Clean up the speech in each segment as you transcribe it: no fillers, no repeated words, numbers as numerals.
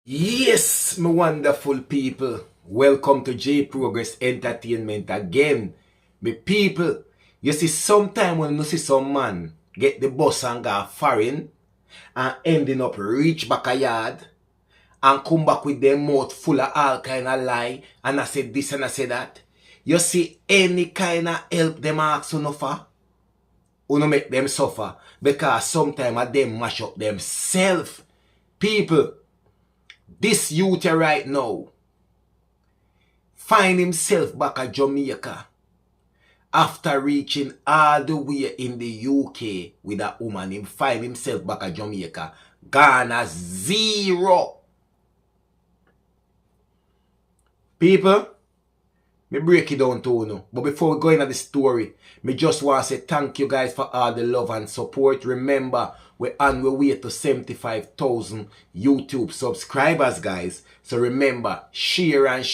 Yes, my wonderful people. Welcome to J Progress Entertainment again. My people, you see sometime when you see some man get the bus and go foreign and ending up reach back a yard and come back with their mouth full of all kind of lie and I said this and I said that. You see any kind of help them ask you for? You make them suffer because sometimes them mash up themselves. People, this youth right now find himself back at Jamaica after reaching all the way in the UK with a woman. Him find himself back at Jamaica gone as zero. People, me break it down to you. But before we go into the story, me just want to say thank you guys for all the love and support. Remember, we're on our way to 75,000 YouTube subscribers, guys. So remember, share and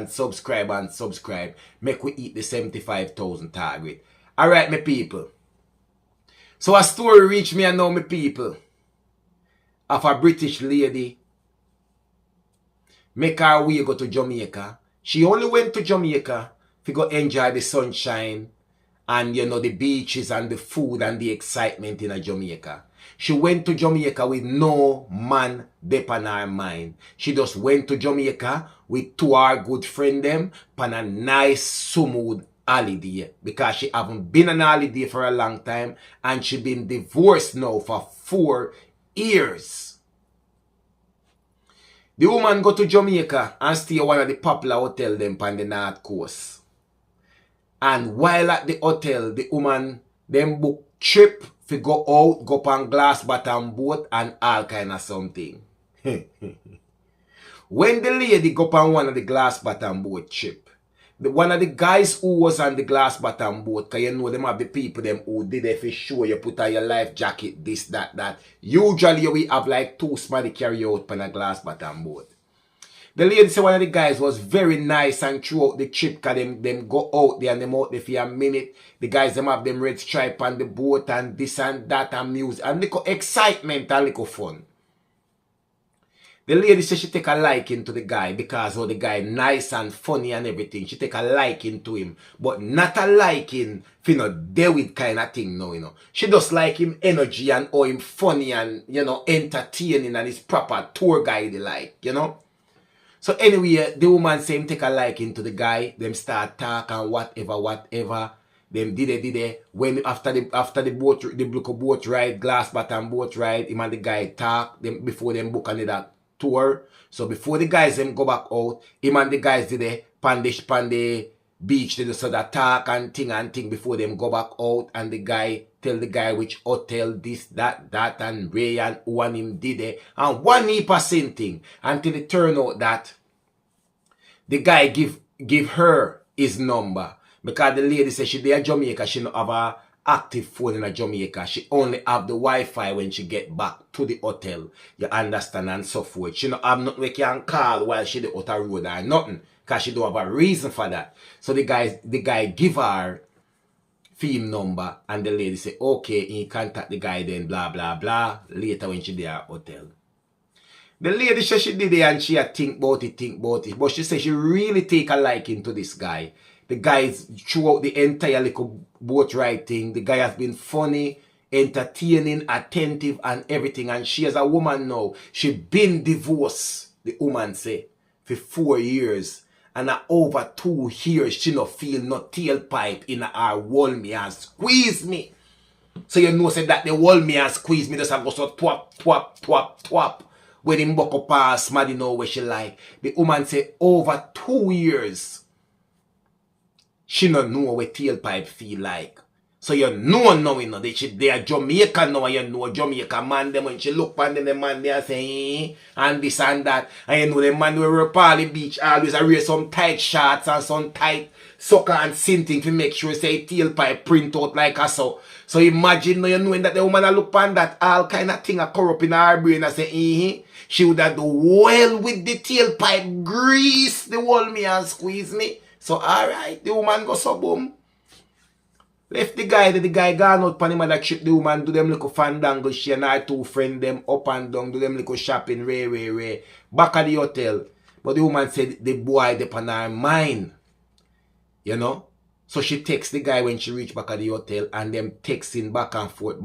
subscribe and subscribe. Make we eat the 75,000 target. Alright, my people. So a story reached me and now, my people, of a British lady make her way go to Jamaica. She only went to Jamaica to go enjoy the sunshine and the beaches and the food and the excitement in Jamaica. She went to Jamaica with no man deep on her mind. She just went to Jamaica with two our good friend them on a nice smooth holiday because she haven't been on holiday for a long time and she been divorced now for 4 years. The woman go to Jamaica and stay one of the popular hotel them on the North Coast. And while at the hotel, the woman them book trip to go out, go on glass bottom boat and all kind of something. When the lady go on one of the glass bottom boat trip, one of the guys who was on the glass bottom boat, because you know them have the people them who did it for sure, you put on your life jacket, this, that. Usually we have like 2 somebody carry out on a glass bottom boat. The lady said one of the guys was very nice and throughout the trip because them go out there and them out there for a minute. The guys them have them red stripe on the boat and this and that and music and little excitement and little fun. The lady said she take a liking to the guy because the guy nice and funny and everything. She take a liking to him. But not a liking for deal with kind of thing no. She just like him energy and how him funny and entertaining and his proper tour guide like, So anyway, the woman say him take a liking to the guy. Them start talk and whatever. Them did it. When after the boat ride, glass bottom boat ride, him and the guy talk them before them book another tour. So before the guys them go back out, him and the guys did it pan the beach, they just sort of talk and thing before them go back out, and the guy tell the guy which hotel, this, that, and Ray and who and him did it, and one heap of same thing, until it turn out that the guy give her his number, because the lady said she there in Jamaica, she don't have a active phone in Jamaica. She only have the Wi-Fi when she get back to the hotel. You understand, and so forth. She don't have nothing we can call while she the outer road or nothing. Because she don't have a reason for that. So the guy give her film number and the lady say, okay, he contact the guy then, blah, blah, blah, later when she there at hotel. The lady said she did it and she had think about it. But she said she really take a liking to this guy. The guy is throughout the entire little boat ride thing. The guy has been funny, entertaining, attentive and everything. And she as a woman now, she been divorced, the woman say, for 4 years. And over 2 years, she no feel no tailpipe in her hold me and squeeze me. So you know say that the hold me and squeeze me just have go so twap. When him buckle pass, Maddie know where she like. The woman say over 2 years, she no know what tailpipe feel like. So you know now, they are Jamaican now, you know Jamaica man them when she look on them, the man they are saying and this and that. And you know the man will rep all the beach always wear some tight shorts and some tight sucker and something to make sure say tailpipe print out like a so. So imagine now you knowing that the woman a look on that all kind of thing a corrupt in her brain and say, she would have do well with the tailpipe grease, the hold me and squeeze me. So alright, the woman go so boom. Left the guy gone out pan him other trip, the woman do them little fandangle, she and her two friend them up and down, do them little shopping, ray. Back at the hotel. But the woman said the boy dey on her mind. You know? So she texts the guy when she reach back at the hotel and them texting back and forth.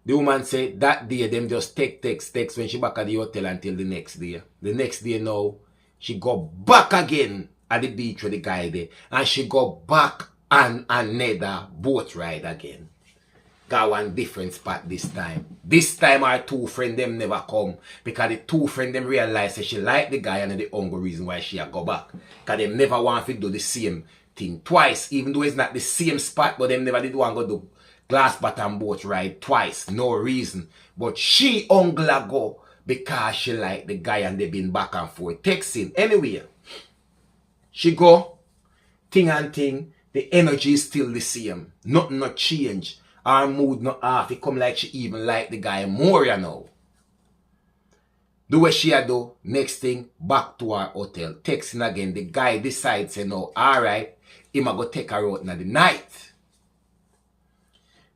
The woman said that day them just text when she back at the hotel until the next day. The next day now, she go back again at the beach with the guy there. And she go back on another boat ride again. Got one different spot this time. This time our two friend them never come. Because the two friend them realize that she like the guy and the only reason why she go back. Because they never want to do the same thing twice. Even though it's not the same spot, but them never did want to do glass bottom boat ride twice. No reason. But she only go because she like the guy and they been back and forth texting. Anyway, she go, thing and thing, the energy is still the same. Nothing not change. Her mood not off. It come like she even like the guy more, you know. Do what she a do. Next thing, back to her hotel. Texting again. The guy decides, say no, alright, he ma go take her out in the night.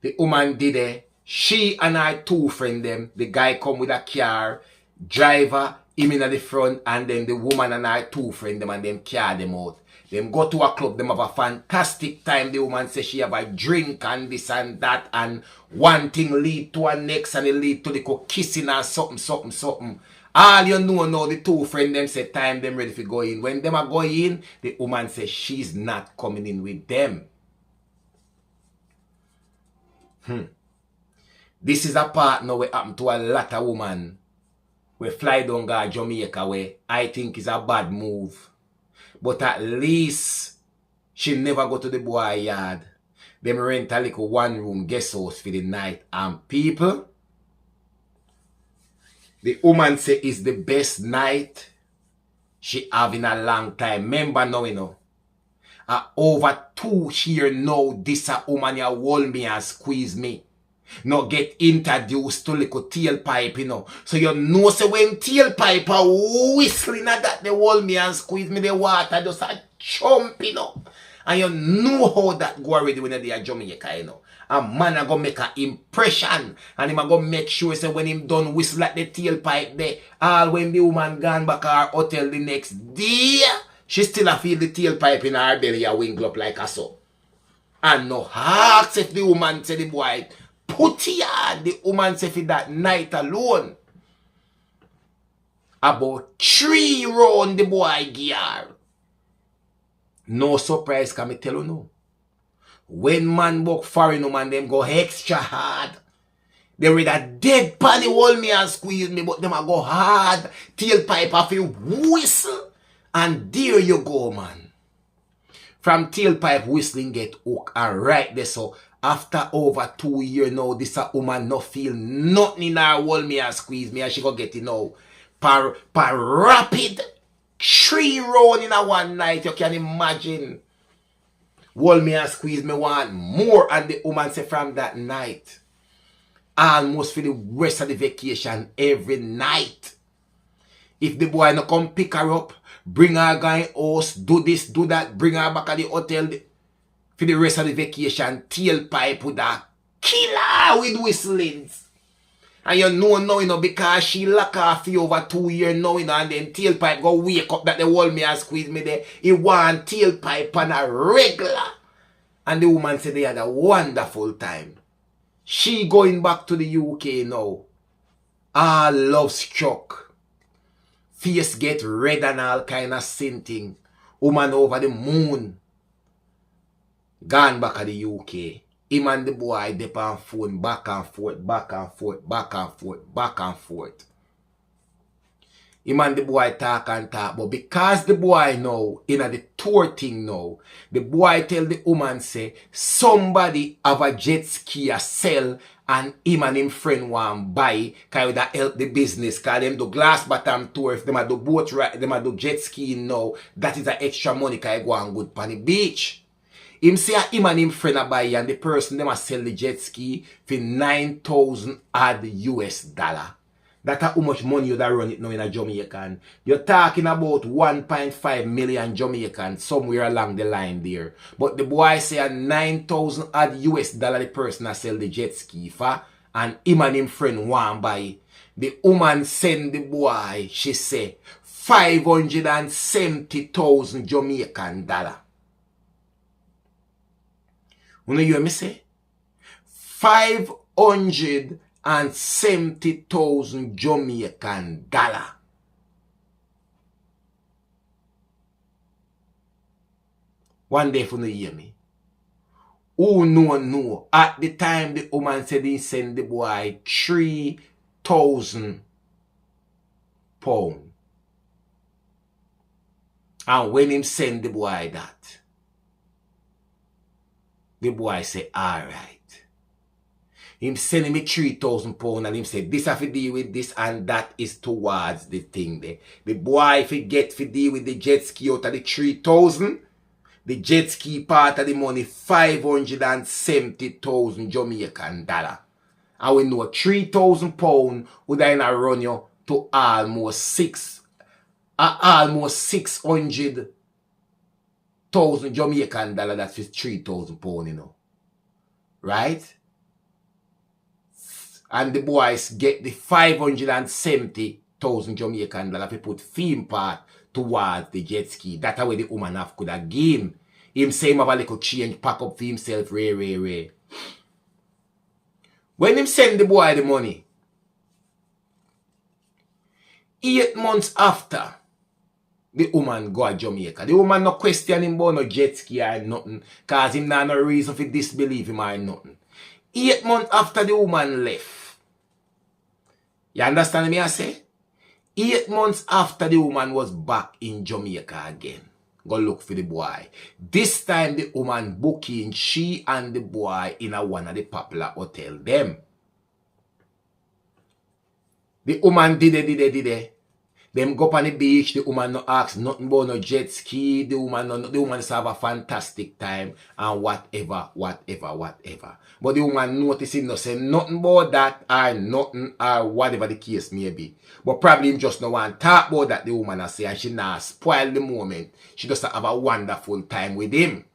The woman did it. She and her two friend them. The guy come with a car, driver, him in the front, and then the woman and her two friend them and them car them out. Them go to a club, them have a fantastic time. The woman says she have a drink and this and that, and one thing lead to a next and it lead to the kissing and something. All you know now, the two friend them say time them ready to go in. When them are going in, the woman says she's not coming in with them. This is a part now where happen to a lot of women. We fly down to Jamaica where I think is a bad move. But at least she never go to the boy yard. Them rent a little one room guest house for the night. And people, the woman say it's the best night she have in a long time. Remember now, you know. Over 2 years now, this a woman ya hold me and squeeze me. Now get introduced to little tailpipe, you know. So you know, say when tailpipe are whistling at that, they hold me and squeeze me, the water just a chump, you know. And you know how that go already when they are Jamaica, you know. A man a go make an impression. And him a go make sure, say when him done whistle at the tailpipe there, all when the woman gone back to her hotel the next day, she still a feel the tailpipe in her belly a wing up like a so. And no ask if the woman say the boy, put ya, the woman say for that night alone. About 3 round the boy gear. No surprise can me tell you no. When man walk foreign woman them go extra hard. They with a dead panny hold me and squeeze me, but them a go hard. Tailpipe a feel whistle. And there you go, man. From tailpipe whistling get hook and right there so. After over 2 years now, this a woman no feel nothing in her hold me and squeeze me and she go get it now. Per rapid 3 round in a one night, you can imagine. Hold me and squeeze me want more, and the woman say from that night, almost for the rest of the vacation every night. If the boy no come pick her up, bring her guy house, do this, do that, bring her back at the hotel, for the rest of the vacation, tailpipe would a killer with whistlings. And you know, you know, because she lock off you over 2 years now, you know, and then tailpipe go wake up that they hold me and squeeze me there. He want tailpipe on a regular. And the woman said they had a wonderful time. She going back to the UK now. All love struck. Face get red and all kind of sinting. Woman over the moon. Gone back at the UK. Him and the boy dip on phone back and forth. Him and the boy talk and talk. But because the boy now, in the tour thing now, the boy tell the woman say, somebody have a jet ski a sell and him and him friend want buy. Because that help the business. Because them do glass bottom tour. If them a do boat ride, them a do jet skiing now, that is a extra money because I go and good on the beach. Him say him and him friend a buy and the person them a sell the jet ski for 9,000 odd US dollar. That's how much money you da run it now in a Jamaican. You're talking about 1.5 million Jamaican somewhere along the line there. But the boy say a 9,000 odd US dollar the person that sell the jet ski for, and him and him friend want buy. The woman send the boy, she say, 570,000 Jamaican dollar. You know you hear me say? 570,000 Jamaican dollar. One day for you hear me. Who know? At the time the woman said he send the boy 3,000 pounds. And when him send the boy that, the boy say, alright. Him sending me 3,000 pounds and him say, this have to deal with this and that is towards the thing there. The boy if he get to deal with the jet ski out of the 3,000, the jet ski part of the money 570,000 Jamaican dollar. And we know 3,000 pounds would I run you to almost 600,000 Jamaican dollar. That's just 3,000 pounds, you know. Right? And the boys get the 570,000 Jamaican dollar to put theme part towards the jet ski. That's how the woman have could have gained. Him say him have a little change pack up for himself, ray. When him send the boy the money, 8 months after, the woman go to Jamaica. The woman no question him about no jet ski or nothing, cause him not no reason for disbelieve him or nothing. 8 months after the woman left, you understand me I say? 8 months after the woman was back in Jamaica again. Go look for the boy. This time the woman booking she and the boy in one of the popular hotel them. The woman did it. Them go up on the beach, the woman no ask nothing about no jet ski, the woman just have a fantastic time and whatever. But the woman noticing no say nothing about that or nothing or whatever the case may be. But probably him just no want to talk about that the woman a say and she not spoil the moment. She just have a wonderful time with him.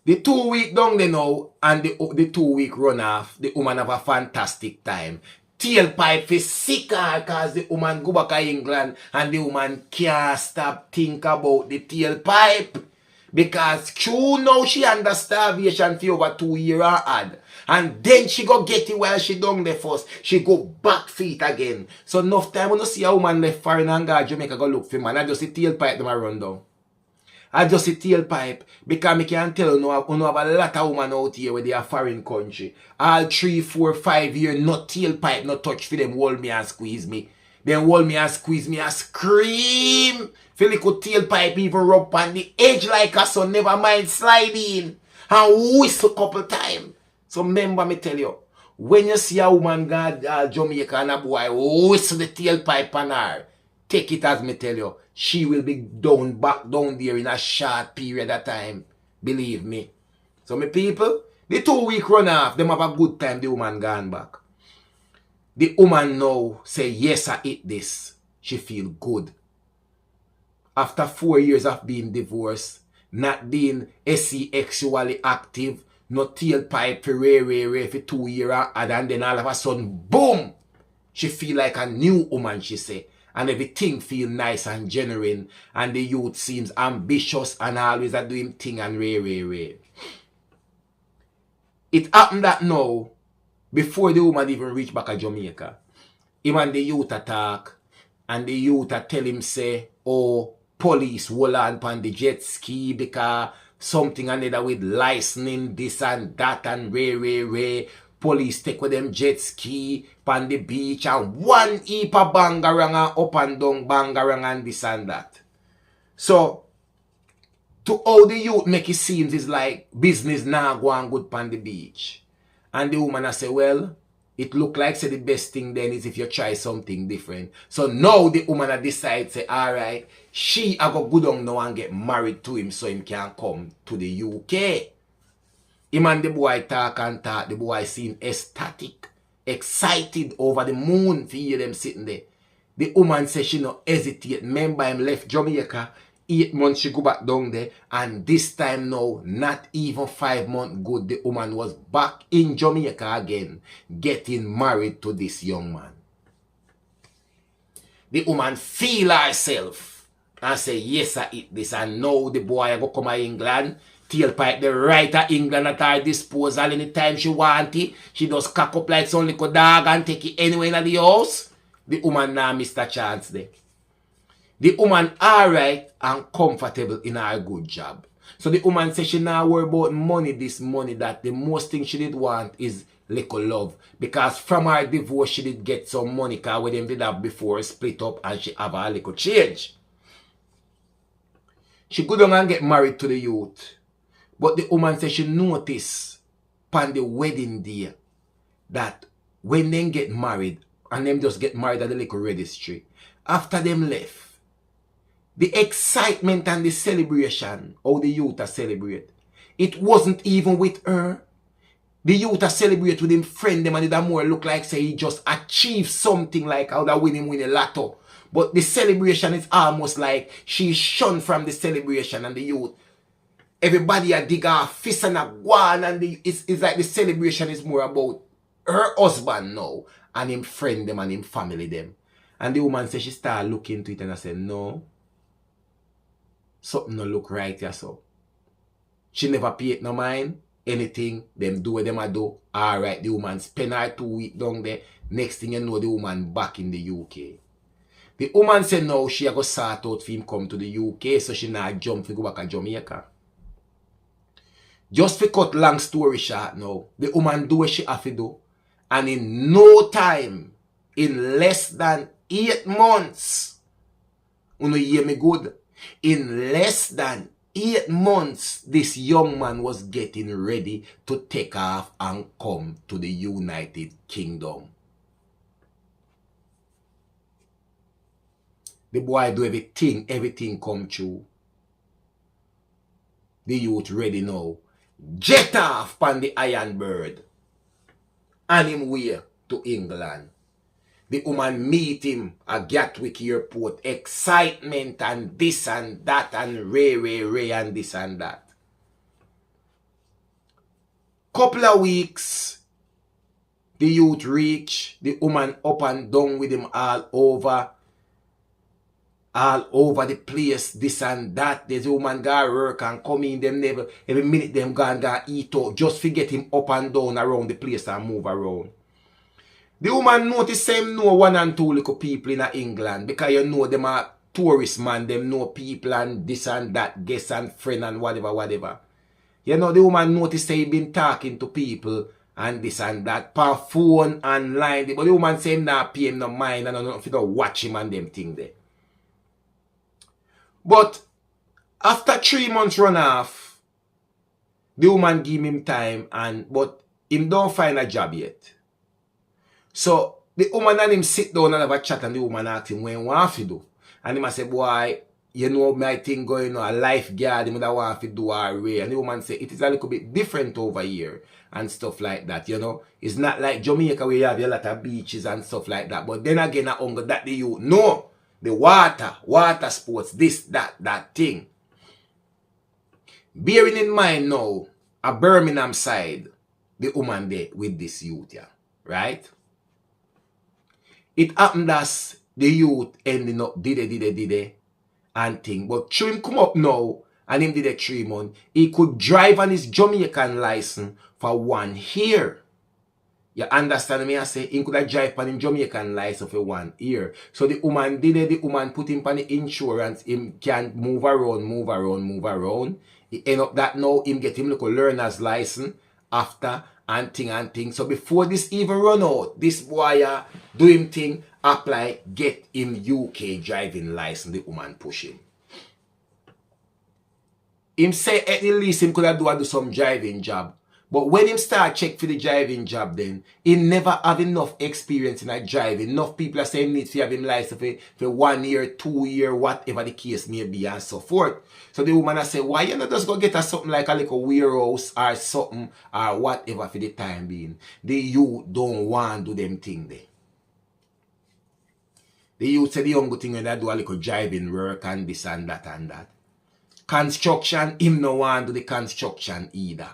The 2 week down there now and the 2 week run off, the woman have a fantastic time. Tailpipe is sicker because the woman go back to England and the woman can't stop think about the tailpipe. Because true now she under starvation for over 2 years odd. And then she go get it while she down there first. She go back feet again. So enough time when you see a woman left foreign and go Jamaica go look for man. I just see tailpipe them a run down. I just see tailpipe because I can tell you, have a lot of women out here where they are foreign country. All 3, 4, 5 years, no tailpipe, no touch for them, hold me and squeeze me. Then hold me and squeeze me and scream. Feel like a tailpipe even rub on the edge like a son, never mind sliding. And whistle couple times. So remember me tell you, when you see a woman go Jamaica and a boy whistle the tailpipe on her, take it as me tell you. She will be back down there in a short period of time. Believe me. So my people, the 2 week run off, them have a good time, the woman gone back. The woman now say, yes, I eat this. She feel good. After 4 years of being divorced, not being sexually active, no tailpipe for ray for 2 years, and then all of a sudden, boom! She feel like a new woman, she say. And everything feel nice and genuine. And the youth seems ambitious and always a doing thing and ray. It happened that now, before the woman even reach back to Jamaica, him and the youth attack, and the youth tell him say, oh, police hold on upon the jet ski because something another with licensing, this and that and ray. Police take with them jet ski on the beach and one heap of bangarang up and down bangarang and this and that. So, to all the youth make it seems is like business now going good on the beach. And the woman I say, well, it look like say the best thing then is if you try something different. So now the woman I decide say, alright, she I go go down now and get married to him so him can come to the UK. Him and the boy talk and talk, the boy seem ecstatic excited over the moon to hear them sitting there. The woman says she no hesitate. Remember him left Jamaica, 8 months she go back down there, and this time now, not even 5 months good, the woman was back in Jamaica again, getting married to this young man. The woman feel herself and say, yes, I eat this, and now the boy go come to England, tailpipe the right of England at her disposal anytime she want it. She just cock up like some little dog and take it anywhere in the house. The woman now missed a chance there. The woman alright and comfortable in her good job. So the woman says she now worry about money, this money, that the most thing she did want is little love. Because from her divorce she did get some money, because when them did have before split up and she have a little change. She go down and get married to the youth. But the woman says she noticed on the wedding day that when they get married, and them just get married at the little registry, after them left, the excitement and the celebration, how the youth are celebrate, it wasn't even with her. The youth are celebrate with him friend them, and it more look like say he just achieved something, like how that win a lotto. But the celebration is almost like she's shunned from the celebration, and the youth, everybody a dig her fist and a guan, and it's like the celebration is more about her husband now, and him friend them and him family them. And the woman says she start looking into it, and I said, no, something no look right here, so. She never paid no mind, anything, them do what them a do. Alright, the woman spend her 2 weeks down there. Next thing you know, the woman back in the UK. The woman said now she a go sort out for him come to the UK, so she not jump to go back to Jamaica. Just to cut long story short now, the woman do what she have to do. And in no time, in less than 8 months, you know, hear me good? In less than 8 months, this young man was getting ready to take off and come to the United Kingdom. The boy do everything come true. The youth ready now. Jet off on the Iron Bird. And him way to England. The woman meet him at Gatwick Airport. Excitement and this and that and ray and this and that. Couple of weeks, the youth reach. The woman up and down with him all over the place, this and that. There's a woman go work and come in, them never, every minute them go eat out, just to get him up and down around the place and move around. The woman notice him know 1 and 2 little people in England, because you know them are tourists, man, them know people and this and that, guests and friend and whatever. You know, the woman notice he been talking to people and this and that, per phone, online, but the woman say him not pay him no mind and if you don't watch him and them thing there. But after 3 months run off, the woman give him time, but him don't find a job yet. So the woman and him sit down and have a chat, and the woman ask him what he want to do. And he must say, boy, you know my thing going on, a lifeguard, him that want to do our way. And the woman say, it is a little bit different over here and stuff like that, you know. It's not like Jamaica where you have a lot of beaches and stuff like that. But then again, I hunger that the youth know. The water sports, this, that thing. Bearing in mind now, a Birmingham side, the woman there with this youth, yeah, right? It happened as the youth ending up did and thing. But through him come up now, and him did a 3 months, he could drive on his Jamaican license for 1 year. You understand me? I say, he could have drive on him Jamaican license for 1 year. So the woman did it, the woman put him on the insurance, him can move around. He end up that now, him get him local learner's license after and thing. So before this even run out, this boy do him thing, apply, get him UK driving license, the woman push him. Him say at the least him could have do some driving job. But when him start check for the driving job then, he never have enough experience in a driving. Enough people are saying need to have him license for 1 year, 2 year, whatever the case may be and so forth. So the woman I say, why you not just go get a something like a little warehouse or something or whatever for the time being. The youth don't want to do them thing there. The youth say the young thing when they do a little driving work and this and that and that. Construction, him no want to do the construction either.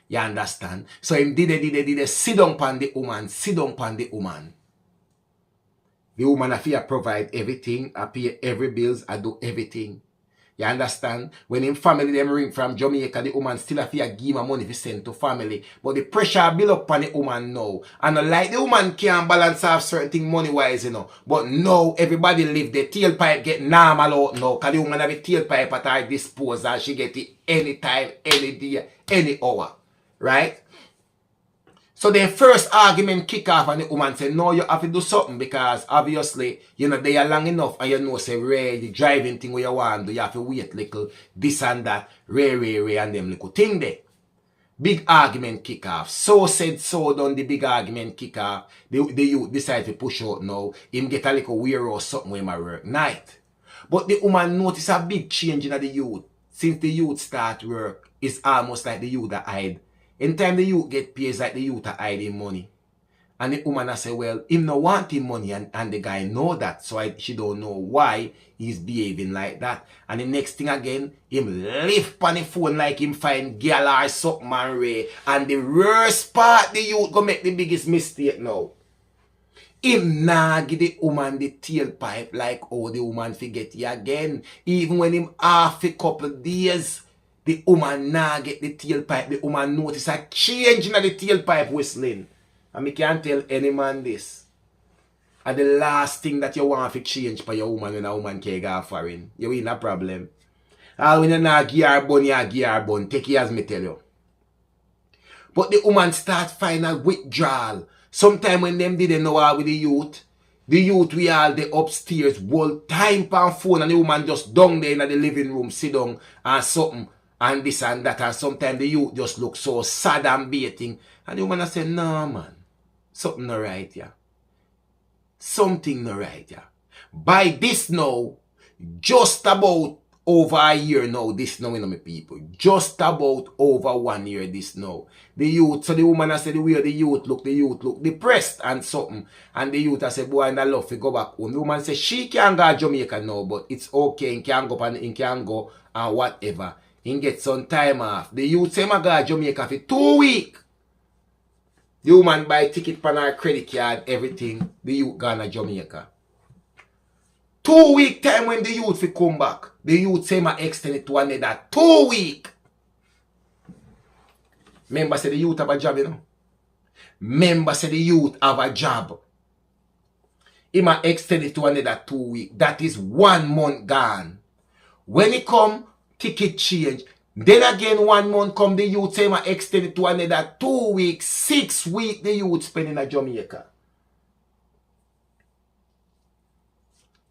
You understand? So him did sit down pan the woman, sit down pan the woman. The woman have to provide everything, I pay every bills, I do everything. You understand? When him family them ring from Jamaica, the woman still have to give him money to send to family. But the pressure build up on the woman now. And like the woman can't balance off certain things money-wise, you know. But now everybody live the tailpipe get normal out now. Because the woman have a tailpipe at her disposal. She get it anytime, any day, any hour. Right? So the first argument kick off and the woman say, no, you have to do something because obviously, you know, they are long enough and you know, say, Ray, the driving thing where you want to do, you have to wait little, this and that, Ray, and them little thing there. Big argument kick off. So said, so done, the big argument kick off. The youth decide to push out now. Him get a little weird or something where my work night. But the woman notice a big change in the youth. Since the youth start work, it's almost like the youth that hide. In time the youth get paid, it's like the youth are hiding money. And the woman say, well, him no want him money and the guy know that. So she don't know why he's behaving like that. And the next thing again, him lift on the phone like him find girl or something and Ray. And the worst part, the youth go make the biggest mistake now. Him nah give the woman the tailpipe like oh the woman forget you again. Even when him half a couple days. The woman now get the tailpipe. The woman notice a change in the tailpipe whistling. And me can't tell any man this. And the last thing that you want to change for your woman when a woman can't go foreign. You in a problem. All when you not give her bun, you give her bun. Take it as me tell you. But the woman start find a withdrawal. Sometime when them didn't know how with the youth we all the upstairs whole time pan phone and the woman just down there in the living room, sit down and something. And this and that, and sometimes the youth just look so sad and baiting. And the woman say, no man, something not right here. Something not right here. By this now, just about over a year now, this now, you know, my people. Just about over 1 year, this now. The youth, so the woman said the way the youth look depressed and something. And the youth said, boy, and I love to go back home. The woman said, she can't go to Jamaica now, but it's okay, and can go and can go and whatever. He get some time off. The youth say, my God, Jamaica for 2 weeks. The woman buy ticket for her credit card, everything. The youth gone to Jamaica. 2 week time when the youth fi come back. The youth say, my extend it to another 2 weeks. Remember say the youth have a job, you know. Remember say the youth have a job. He might extend it to another 2 weeks. That is 1 month gone. When he come, ticket change. Then again 1 month come the youth say I extend it to another 2 weeks, 6 weeks the youth spend in Jamaica.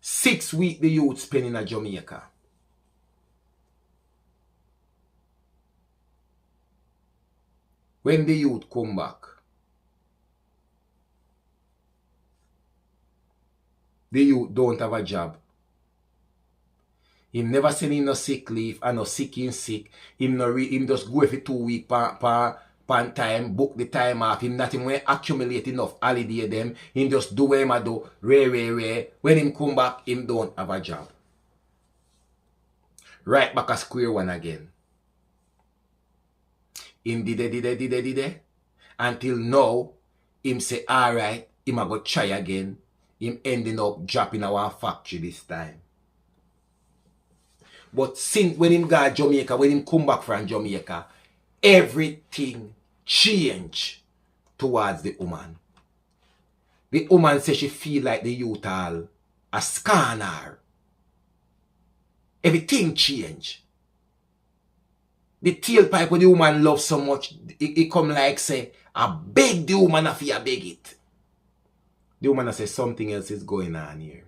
6 weeks the youth spend in Jamaica. When the youth come back, the youth don't have a job. Him never send him no sick leave and no sick in sick. Him just go every 2 weeks pan time, book the time off. Him not even accumulate enough holiday them. Him just do what him do, rare. When him come back, him don't have a job. Right back at square one again. Him did it. Until now, him say, alright, him a go try again. Him ending up dropping our factory this time. But since when him got Jamaica, when him come back from Jamaica, everything changed towards the woman. The woman says she feel like the youth all a scanner. Everything changed. The tailpipe when the woman loves so much, it come like say, I beg the woman if you beg it. The woman say something else is going on here.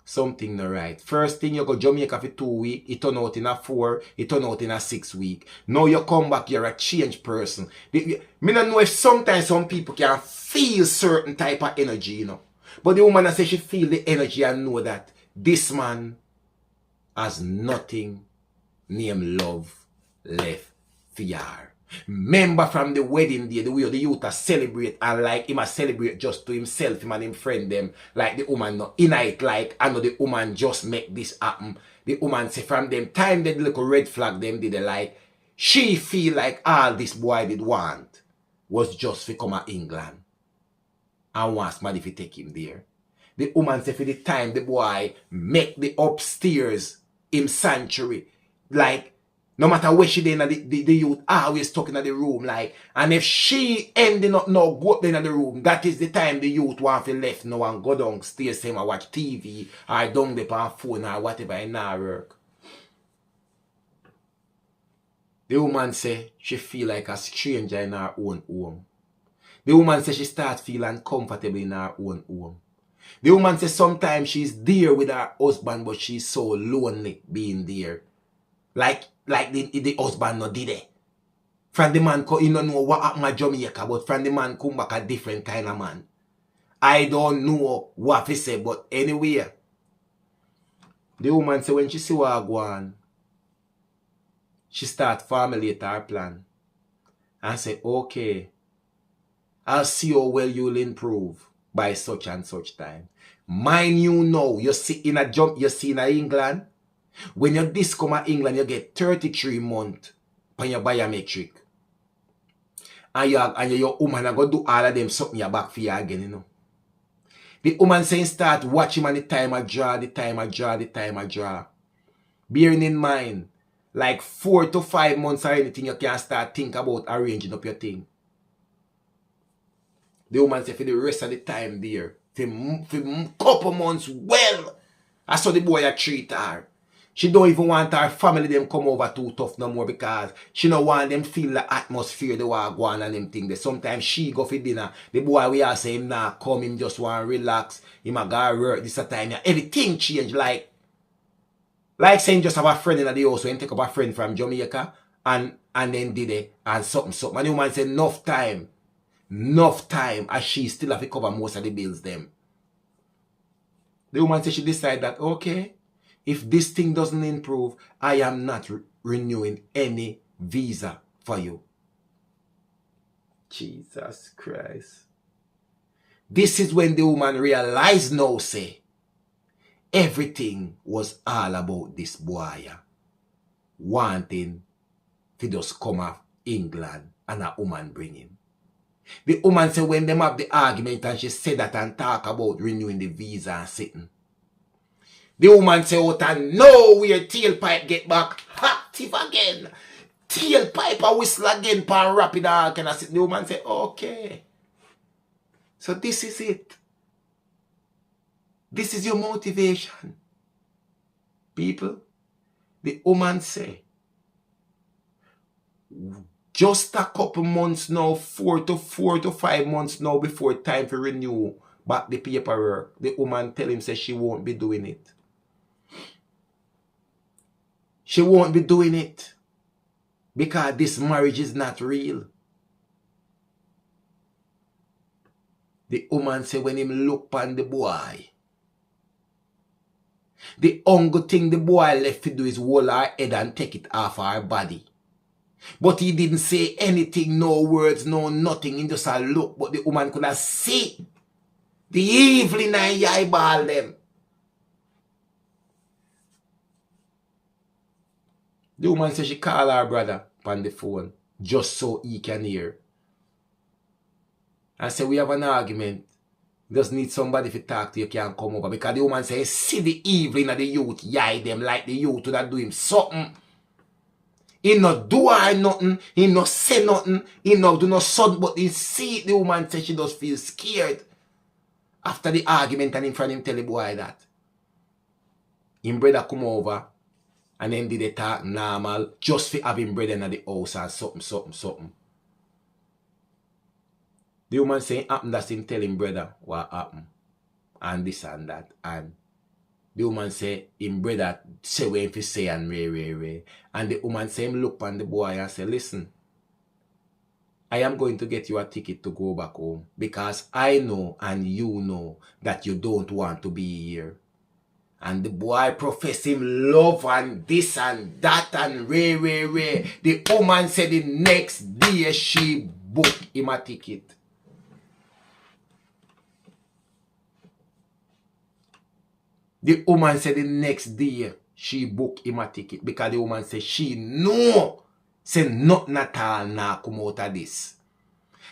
something not right. First thing you go Jamaica for 2 weeks, it turn out in a 4, it turn out in a 6 week. Now you come back, you're a changed person. Me don't know if sometimes some people can feel certain type of energy, you know. But the woman says she feel the energy and know that this man has nothing named love left for her. Remember from the wedding day, the way the youth a celebrate, and like him a celebrate just to himself, him and him friend them, like the woman not in it, like I know the woman just make this happen. The woman say from them time that little red flag them did like, she feel like all this boy did want was just to come to England and want somebody to take him there. The woman say for the time the boy make the upstairs him sanctuary, like no matter where she in, the youth always talking in the room, like, and if she ending up now go up in the room, that is the time the youth want to left now and go downstairs same and watch TV or down the on phone or whatever in her work. The woman say she feel like a stranger in her own home. The woman say she start feeling uncomfortable in her own home. The woman say sometimes she's there with her husband, but she's so lonely being there. Like the husband no did it. From the man, you don't know what happened in Jamaica, but from the man come back a different kind of man. I don't know what he say, but anyway. The woman say when she see what go on, she start formulate her plan. And say, okay, I'll see how well you'll improve by such and such time. Mind you know, you see in England, when you this come to England, you get 33 months on your biometric. And your woman are going to do all of them something you back for you again, you know. The woman saying start watching and the time I draw, the time I draw, the time I draw. Bearing in mind, like 4 to 5 months or anything, you can start think about arranging up your thing. The woman say for the rest of the time there, for couple months, well, I saw the boy a treat her. She don't even want her family them come over too tough no more because she don't want them feel the atmosphere they want go on and them thing. Sometimes she go for dinner. The boy we are saying nah come, him just want to relax. Him a go work this a time. Everything change like saying just have a friend in the house and take up a friend from Jamaica and then did it and something. And the woman said enough time as she still have to cover most of the bills them. The woman said she decided that okay, if this thing doesn't improve, I am not renewing any visa for you. Jesus Christ. This is when the woman realized now, say, everything was all about this boy wanting to just come off England and a woman bring him. The woman said when them have the argument and she said that and talk about renewing the visa and sitting. The woman say out and nowhere tailpipe get back active again. Tailpipe a whistle again pan rapid arc and I sit. The woman say okay. So this is it. This is your motivation. People, the woman say just a couple months now, 4 to 5 months now before time to renew back the paperwork. The woman tell him say she won't be doing it. She won't be doing it because this marriage is not real. The woman say when him look on the boy, the only thing the boy left to do is hold her head and take it off her body. But he didn't say anything, no words, no nothing. He just a look, but the woman could have see the evil in her eyeball them. The woman said she call her brother on the phone just so he can hear. I said we have an argument. Just need somebody to talk to you can come over. Because the woman said see the evil in the youth, yai them like the youth would do him something. He not do her nothing, he not say nothing, he not do no something, but he see the woman say she just feel scared. After the argument and in front of him tell the boy that. Him brother come over. And then did they talk normal just for having bread in the house and something. The woman saying happen that him tell him brother what happened. And this and that. And The woman say, him brother say what if he say and ray. And the woman say, him look on the boy and say, listen, I am going to get you a ticket to go back home because I know and you know that you don't want to be here. And the boy profess him love and this and that and ray. The woman said the next day she booked him a ticket. The woman said the next day she booked him a ticket because the woman said she know say nothing at all now come out of this.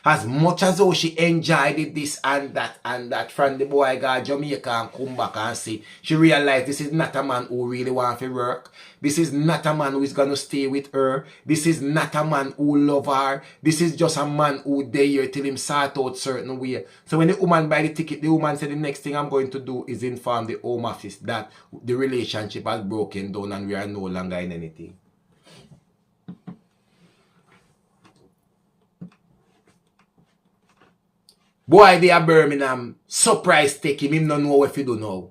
As much as how she enjoyed it, this and that from the boy got Jamaica and come back and see, she realized this is not a man who really wants to work. This is not a man who is going to stay with her. This is not a man who love her. This is just a man who there till him sort out certain way. So when the woman buy the ticket, the woman said the next thing I'm going to do is inform the Home Office that the relationship has broken down and we are no longer in anything. Boy, they are Birmingham. Surprise take him. Him not know what he do now.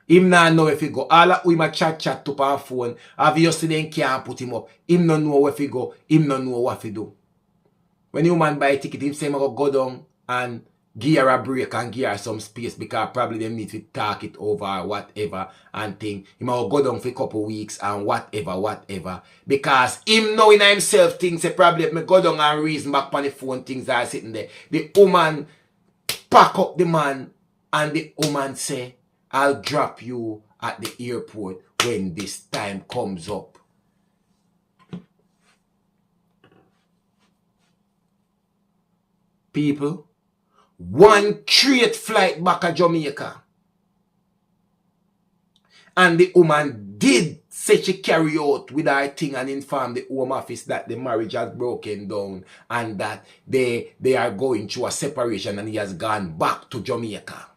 Him not know if he go. All that we ma chat to on phone. Obviously, they can't put him up. Him not know where he go. Him not know what he do. When the woman buy a ticket, him say, I go down and give her a break and give her some space because probably them need to talk it over or whatever and thing. He might go down for a couple weeks and whatever. Because him knowing himself things, say probably if me go down and reason back on the phone, things are sitting there. The woman pack up the man and the woman say, I'll drop you at the airport when this time comes up. People, one straight flight back to Jamaica. And the woman did say she carry out with her thing and inform the Home Office that the marriage has broken down and that they are going through a separation and he has gone back to Jamaica.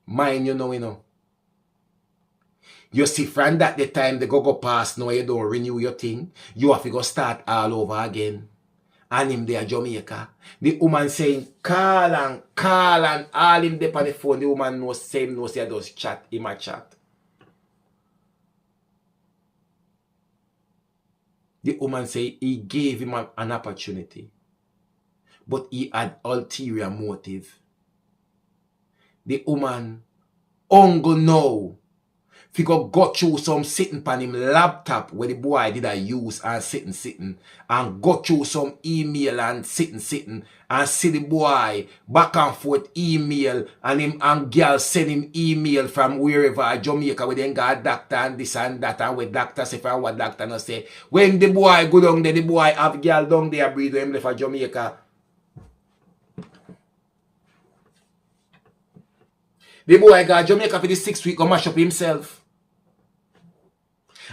Mind you know. You see, from that the time they go past now you don't renew your thing, you have to go start all over again. And him there Jamaica. The woman saying call and all him there on the phone. The woman knows same knows he does chat, him a chat. The woman say he gave him an opportunity. But he had ulterior motive. The woman uncle now figure got through some sitting on him laptop where the boy did I use and sitting and got through some email and sitting and see the boy back and forth email and him and girl send him email from wherever Jamaica where they got a doctor and this and that and where doctor say from what doctor no say when the boy go down there the boy have girl down there breathe him left for Jamaica. The boy got Jamaica for the 6 weeks go mash up himself.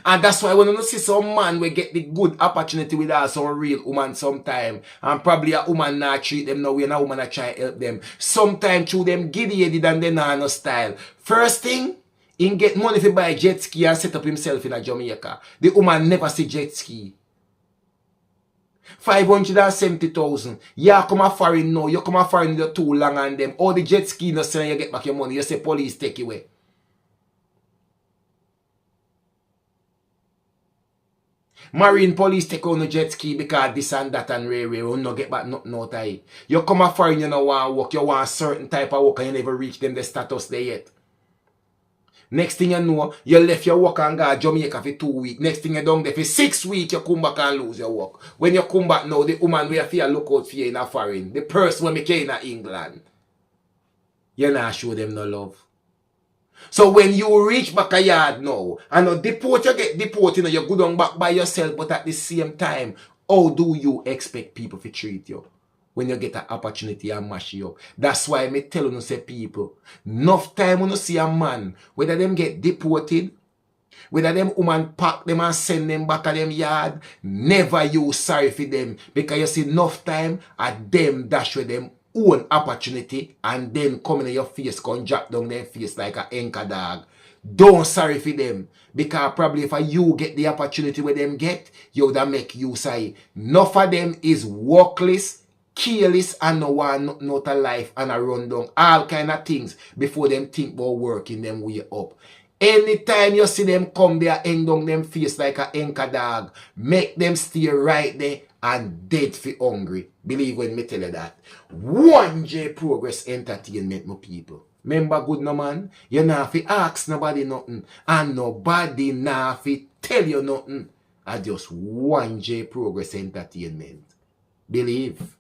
And that's why when you see some man we get the good opportunity with us, some real woman sometime, and probably a woman not treat them now when a woman not try to help them. Sometimes through them giddy-headed and they not no style. First thing, he get money to buy a jet ski and set up himself in a Jamaica. The woman never see jet ski. 570,000. Yeah, come a foreign now. You come a foreign you're too long on them. All the jet ski no say you get back your money. You say police take you away. Marine police take on the jet ski because this and that and railway will not get back nothing out of it. You come a foreign, you know want work, you want a certain type of work and you never reach them the status there yet. Next thing you know, you left your work and go to Jamaica for 2 weeks. Next thing you done there for 6 weeks, you come back and lose your work. When you come back now, the woman will feel look out for you in a foreign. The person will make you in England. You not show them no love. So when you reach back a yard now, and deport, you get deported, you go down back by yourself, but at the same time, how do you expect people to treat you when you get an opportunity and mash you up? That's why I tell you, say people, enough time when you see a man, whether them get deported, whether them woman pack them and send them back to them yard, never you sorry for them, because you see enough time at them dash with them own opportunity and then come in your face, come drop down their face like an anchor dog. Don't sorry for them. Because probably if you get the opportunity where them get, you would make you say, enough of them is workless, careless and no want nothing out of life and a run down all kind of things before them think about working them way up. Anytime you see them come there, hang down them face like a anchor dog, make them stay right there and dead for hungry. Believe when me tell you that. 1J Progress Entertainment, my people. Remember good no man? You not fi ask nobody nothing. And nobody not fi tell you nothing. I just 1J Progress Entertainment. Believe.